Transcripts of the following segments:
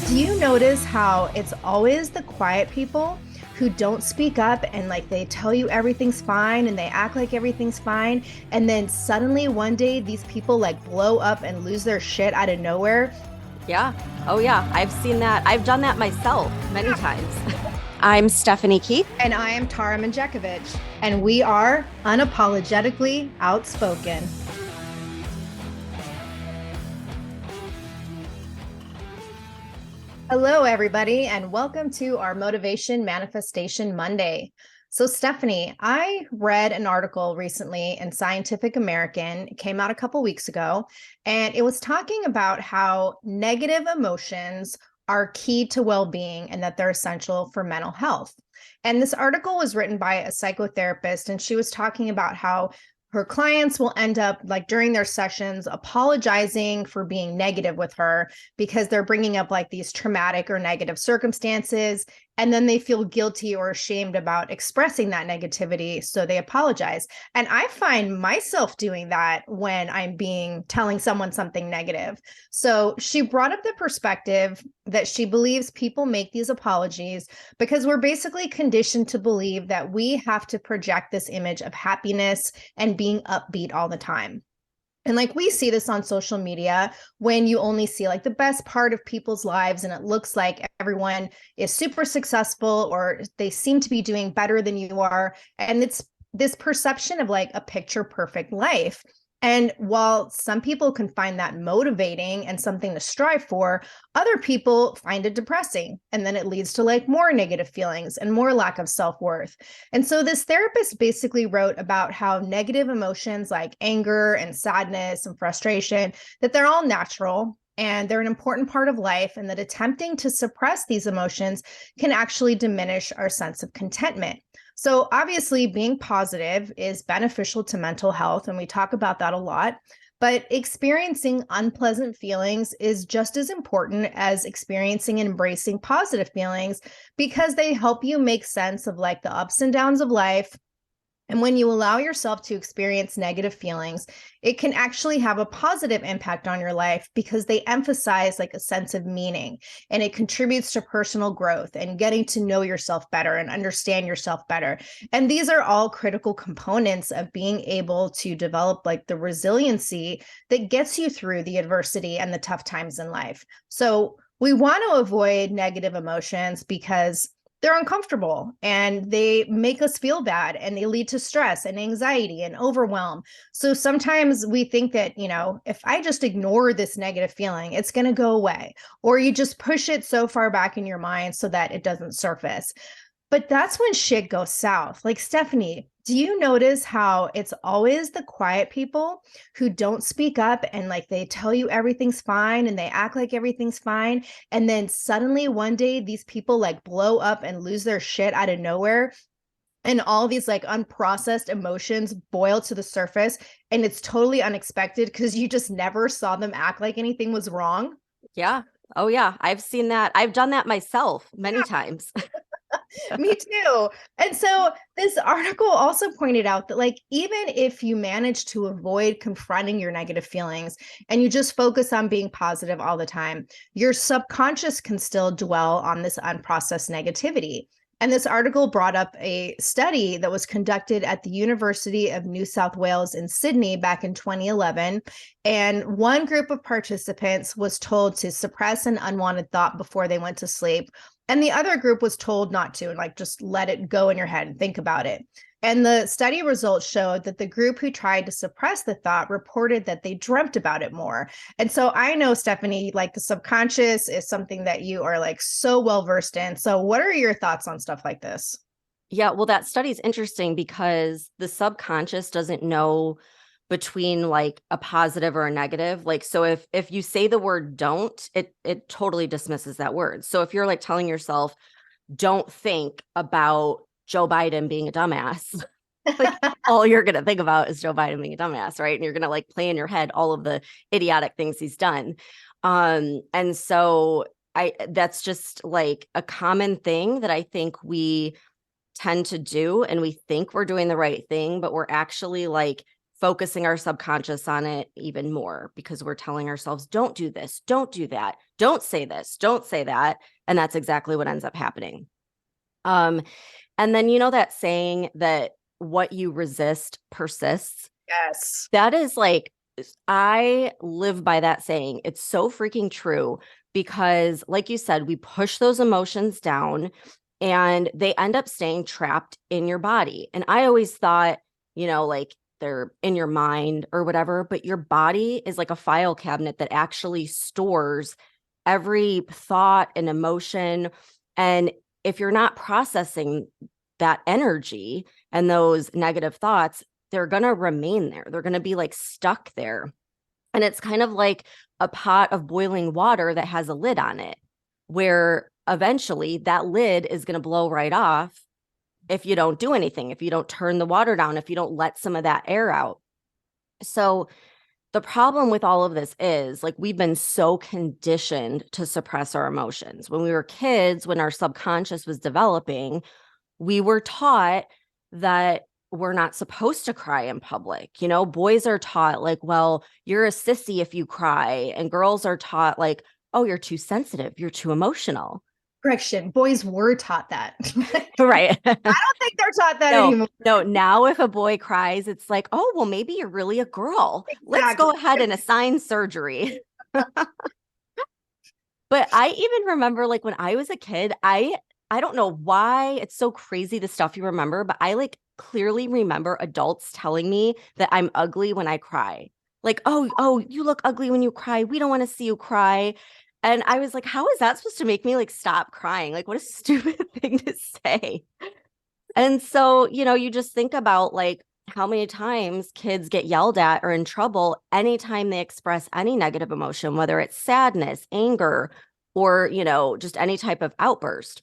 Do you notice how it's always the quiet people who don't speak up and like they tell you everything's fine and they act like everything's fine, and then suddenly one day these people like blow up and lose their shit out of nowhere? Yeah. Oh, yeah. I've seen that. I've done that myself many times. I'm Stephanie Keith. And I am Tara Manjekovic, and we are unapologetically outspoken. Hello, everybody, and welcome to our Motivation Manifestation Monday. So, Stephanie, I read an article recently in Scientific American. It came out a couple weeks ago, and it was talking about how negative emotions are key to well-being and that they're essential for mental health. And this article was written by a psychotherapist, and she was talking about how her clients will end up like during their sessions apologizing for being negative with her because they're bringing up like these traumatic or negative circumstances, and then they feel guilty or ashamed about expressing that negativity, so they apologize. And I find myself doing that when I'm being telling someone something negative. So she brought up the perspective that she believes people make these apologies because we're basically conditioned to believe that we have to project this image of happiness and being upbeat all the time. And like we see this on social media when you only see like the best part of people's lives and it looks like everyone is super successful or they seem to be doing better than you are. And it's this perception of like a picture perfect life. And while some people can find that motivating and something to strive for, other people find it depressing. And then it leads to like more negative feelings and more lack of self-worth. And so this therapist basically wrote about how negative emotions like anger and sadness and frustration, that they're all natural and they're an important part of life, and that attempting to suppress these emotions can actually diminish our sense of contentment. So obviously being positive is beneficial to mental health, and we talk about that a lot. But experiencing unpleasant feelings is just as important as experiencing and embracing positive feelings because they help you make sense of like the ups and downs of life. And when you allow yourself to experience negative feelings, it can actually have a positive impact on your life because they emphasize like a sense of meaning, and it contributes to personal growth and getting to know yourself better and understand yourself better. And these are all critical components of being able to develop like the resiliency that gets you through the adversity and the tough times in life. So we want to avoid negative emotions because they're uncomfortable and they make us feel bad and they lead to stress and anxiety and overwhelm. So sometimes we think that, if I just ignore this negative feeling, it's going to go away, or you just push it so far back in your mind so that it doesn't surface. But that's when shit goes south. Like, Stephanie, do you notice how it's always the quiet people who don't speak up and like they tell you everything's fine and they act like everything's fine? And then suddenly one day these people like blow up and lose their shit out of nowhere. And all these like unprocessed emotions boil to the surface. And it's totally unexpected because you just never saw them act like anything was wrong. Yeah. Oh, yeah. I've seen that. I've done that myself many times. Me too. And so this article also pointed out that like even if you manage to avoid confronting your negative feelings and you just focus on being positive all the time, your subconscious can still dwell on this unprocessed negativity. And this article brought up a study that was conducted at the University of New South Wales in Sydney back in 2011. And one group of participants was told to suppress an unwanted thought before they went to sleep. And the other group was told not to, and like just let it go in your head and think about it. And the study results showed that the group who tried to suppress the thought reported that they dreamt about it more. And so I know, Stephanie, like the subconscious is something that you are like so well versed in. So what are your thoughts on stuff like this? Yeah. Well, that study is interesting because the subconscious doesn't know between like a positive or a negative. Like, so if you say the word don't, it totally dismisses that word. So if you're like telling yourself, don't think about Joe Biden being a dumbass, like all you're going to think about is Joe Biden being a dumbass, right? And you're going to like play in your head all of the idiotic things he's done. And so that's just like a common thing that I think we tend to do, and we think we're doing the right thing, but we're actually like focusing our subconscious on it even more because we're telling ourselves, don't do this, don't do that, don't say this, don't say that. And that's exactly what ends up happening. And then, you know, that saying that what you resist persists. Yes. That is like, I live by that saying. It's so freaking true because, like you said, we push those emotions down and they end up staying trapped in your body. And I always thought, you know, like they're in your mind or whatever, but your body is like a file cabinet that actually stores every thought and emotion. And if you're not processing that energy and those negative thoughts, they're going to remain there. They're going to be like stuck there. And it's kind of like a pot of boiling water that has a lid on it, where eventually that lid is going to blow right off if you don't do anything, if you don't turn the water down, if you don't let some of that air out. So the problem with all of this is like we've been so conditioned to suppress our emotions. When we were kids, when our subconscious was developing, we were taught that we're not supposed to cry in public. You know, boys are taught like, well, you're a sissy if you cry. And girls are taught like, oh, you're too sensitive. You're too emotional. Correction. Boys were taught that. Right. I don't think they're taught that No, anymore. no. Now if a boy cries, it's like, oh, well, maybe you're really a girl. Let's Exactly. go ahead and assign surgery. But I even remember like when I was a kid, I don't know why it's so crazy the stuff you remember, but I like clearly remember adults telling me that I'm ugly when I cry. Like, oh, you look ugly when you cry. We don't want to see you cry. And I was like, how is that supposed to make me like stop crying? Like, what a stupid thing to say. And so, you know, you just think about like how many times kids get yelled at or in trouble anytime they express any negative emotion, whether it's sadness, anger, or, you know, just any type of outburst.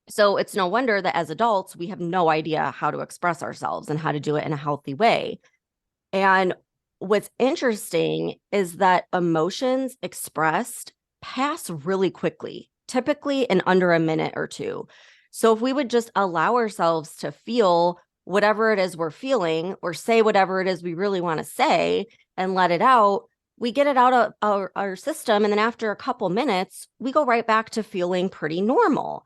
So it's no wonder that as adults, we have no idea how to express ourselves and how to do it in a healthy way. And what's interesting is that emotions expressed pass really quickly, typically in under a minute or two. So if we would just allow ourselves to feel whatever it is we're feeling or say whatever it is we really want to say and let it out, we get it out of our system. And then after a couple minutes, we go right back to feeling pretty normal.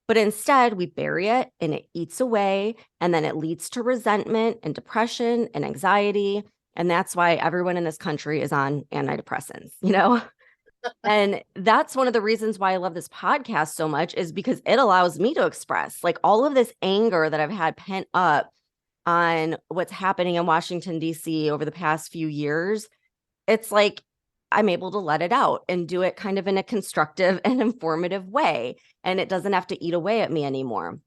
But instead, we bury it and it eats away. And then it leads to resentment and depression and anxiety. And that's why everyone in this country is on antidepressants, you know? And that's one of the reasons why I love this podcast so much is because it allows me to express like all of this anger that I've had pent up on what's happening in Washington, D.C. over the past few years. It's like I'm able to let it out and do it kind of in a constructive and informative way. And it doesn't have to eat away at me anymore.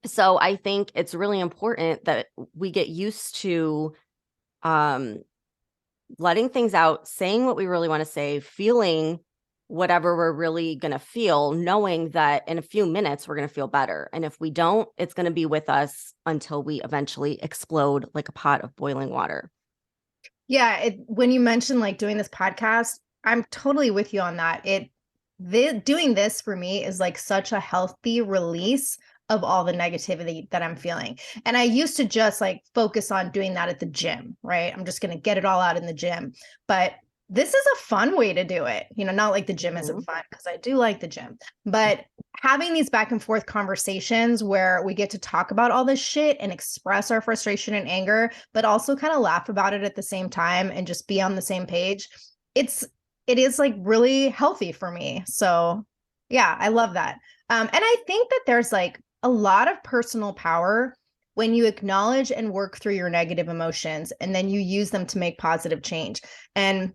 So I think it's really important that we get used to letting things out, saying what we really want to say, feeling whatever we're really going to feel, knowing that in a few minutes we're going to feel better. And if we don't, it's going to be with us until we eventually explode like a pot of boiling water. Yeah, when you mentioned like doing this podcast, I'm totally with you on that. Doing this for me is like such a healthy release of all the negativity that I'm feeling. And I used to just like focus on doing that at the gym, right? I'm just going to get it all out in the gym. But this is a fun way to do it. You know, not like the gym isn't fun because I do like the gym, but having these back and forth conversations where we get to talk about all this shit and express our frustration and anger, but also kind of laugh about it at the same time and just be on the same page. It is like really healthy for me. So yeah, I love that. And I think that there's like a lot of personal power when you acknowledge and work through your negative emotions and then you use them to make positive change. And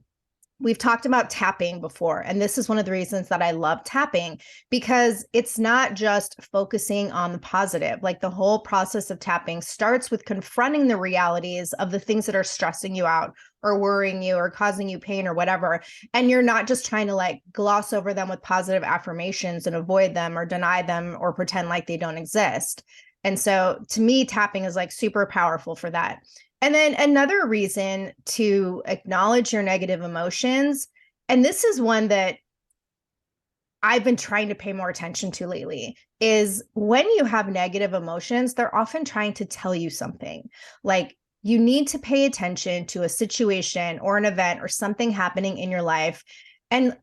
we've talked about tapping before, and this is one of the reasons that I love tapping because it's not just focusing on the positive. Like the whole process of tapping starts with confronting the realities of the things that are stressing you out or worrying you or causing you pain or whatever. And you're not just trying to like gloss over them with positive affirmations and avoid them or deny them or pretend like they don't exist. And so to me, tapping is like super powerful for that. And then another reason to acknowledge your negative emotions, and this is one that I've been trying to pay more attention to lately, is when you have negative emotions, they're often trying to tell you something. Like you need to pay attention to a situation or an event or something happening in your life and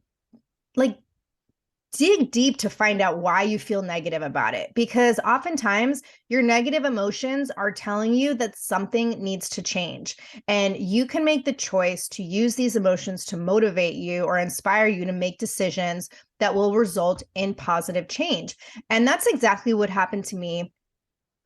like dig deep to find out why you feel negative about it. Because oftentimes your negative emotions are telling you that something needs to change. And you can make the choice to use these emotions to motivate you or inspire you to make decisions that will result in positive change. And that's exactly what happened to me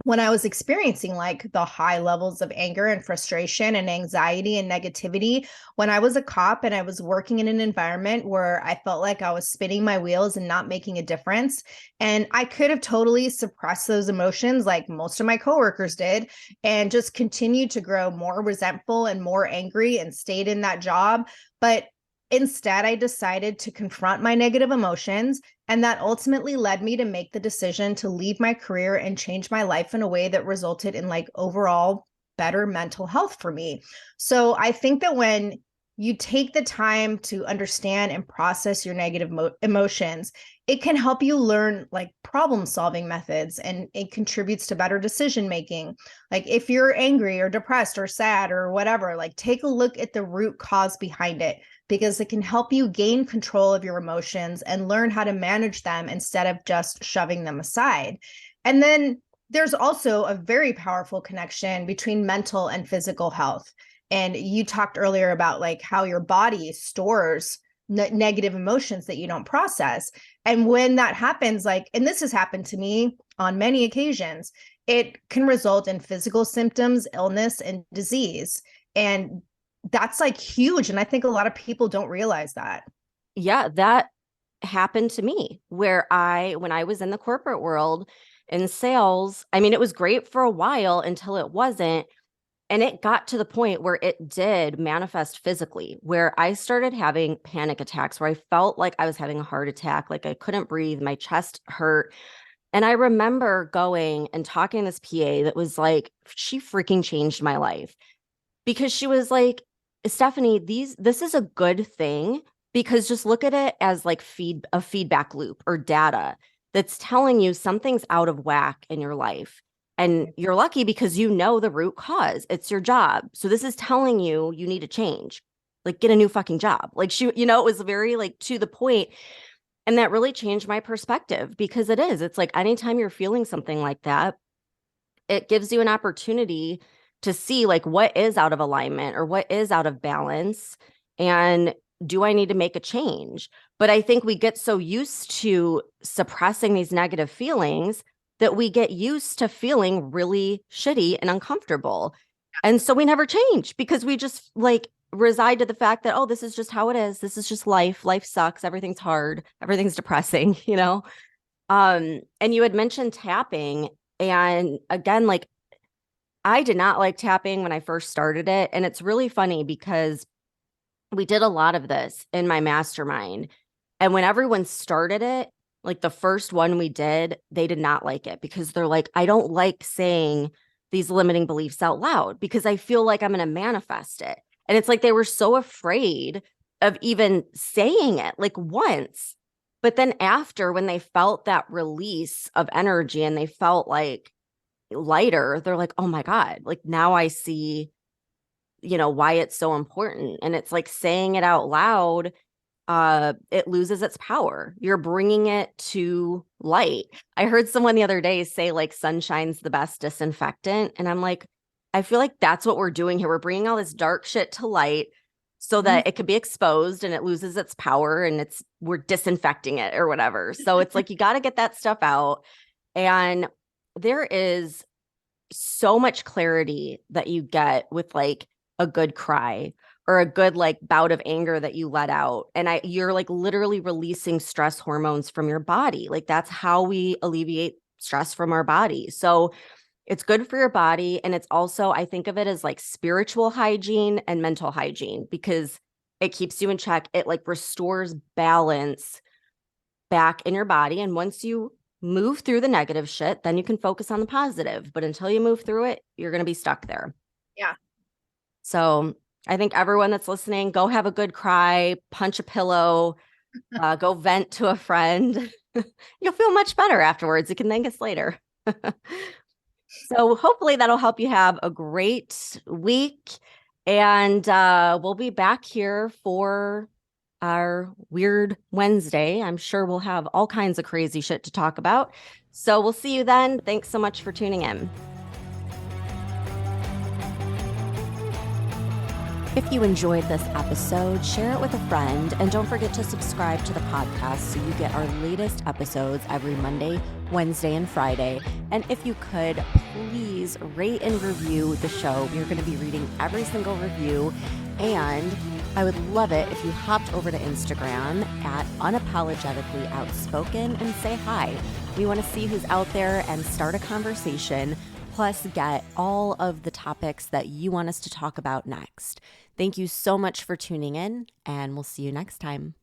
when I was experiencing like the high levels of anger and frustration and anxiety and negativity when I was a cop and I was working in an environment where I felt like I was spinning my wheels and not making a difference. And I could have totally suppressed those emotions like most of my coworkers did and just continued to grow more resentful and more angry and stayed in that job. But instead, I decided to confront my negative emotions, and that ultimately led me to make the decision to leave my career and change my life in a way that resulted in like overall better mental health for me. So I think that when you take the time to understand and process your negative emotions, it can help you learn like problem solving methods, and it contributes to better decision making. Like if you're angry or depressed or sad or whatever, like take a look at the root cause behind it, because it can help you gain control of your emotions and learn how to manage them instead of just shoving them aside. And then there's also a very powerful connection between mental and physical health. And you talked earlier about like how your body stores negative emotions that you don't process. And when that happens, like, and this has happened to me on many occasions, it can result in physical symptoms, illness, and disease. And that's like huge. And I think a lot of people don't realize that. Yeah, that happened to me where when I was in the corporate world in sales, I mean, it was great for a while until it wasn't. And it got to the point where it did manifest physically, where I started having panic attacks, where I felt like I was having a heart attack, like I couldn't breathe, my chest hurt. And I remember going and talking to this PA that was like, she freaking changed my life, because she was like, Stephanie, this is a good thing, because just look at it as like a feedback loop or data that's telling you something's out of whack in your life. And you're lucky because you know the root cause. It's your job. So this is telling you you need to change. Like get a new fucking job. Like she, it was very like to the point. And that really changed my perspective, because it's like anytime you're feeling something like that, it gives you an opportunity to see like what is out of alignment or what is out of balance, and do I need to make a change? But I think we get so used to suppressing these negative feelings that we get used to feeling really shitty and uncomfortable. And so we never change, because we just like reside to the fact that, oh, this is just how it is. This is just life. Life sucks. Everything's hard. Everything's depressing, And you had mentioned tapping. And again, like I did not like tapping when I first started it. And it's really funny because we did a lot of this in my mastermind. And when everyone started it, like the first one we did, they did not like it, because they're like, I don't like saying these limiting beliefs out loud because I feel like I'm going to manifest it. And it's like they were so afraid of even saying it like once. But then after, when they felt that release of energy and they felt like lighter, they're like, oh my God, like now I see, why it's so important. And it's like saying it out loud, it loses its power. You're bringing it to light. I heard someone the other day say like sunshine's the best disinfectant. And I'm like, I feel like that's what we're doing here. We're bringing all this dark shit to light so that it could be exposed and it loses its power, and we're disinfecting it or whatever. So it's like, you got to get that stuff out. And there is so much clarity that you get with like a good cry or a good like bout of anger that you let out. And you're like literally releasing stress hormones from your body. Like that's how we alleviate stress from our body. So it's good for your body. And it's also, I think of it as like spiritual hygiene and mental hygiene, because it keeps you in check. It like restores balance back in your body. And once you move through the negative shit, then you can focus on the positive. But until you move through it, you're going to be stuck there. Yeah. So I think everyone that's listening, go have a good cry, punch a pillow, go vent to a friend. You'll feel much better afterwards. You can thank us later. So hopefully that'll help you have a great week. And we'll be back here for our Weird Wednesday. I'm sure we'll have all kinds of crazy shit to talk about. So we'll see you then. Thanks so much for tuning in. If you enjoyed this episode, share it with a friend, and don't forget to subscribe to the podcast so you get our latest episodes every Monday, Wednesday, and Friday. And if you could, please rate and review the show. We're going to be reading every single review, and I would love it if you hopped over to Instagram at Unapologetically Outspoken and say hi. We want to see who's out there and start a conversation, plus get all of the topics that you want us to talk about next. Thank you so much for tuning in, and we'll see you next time.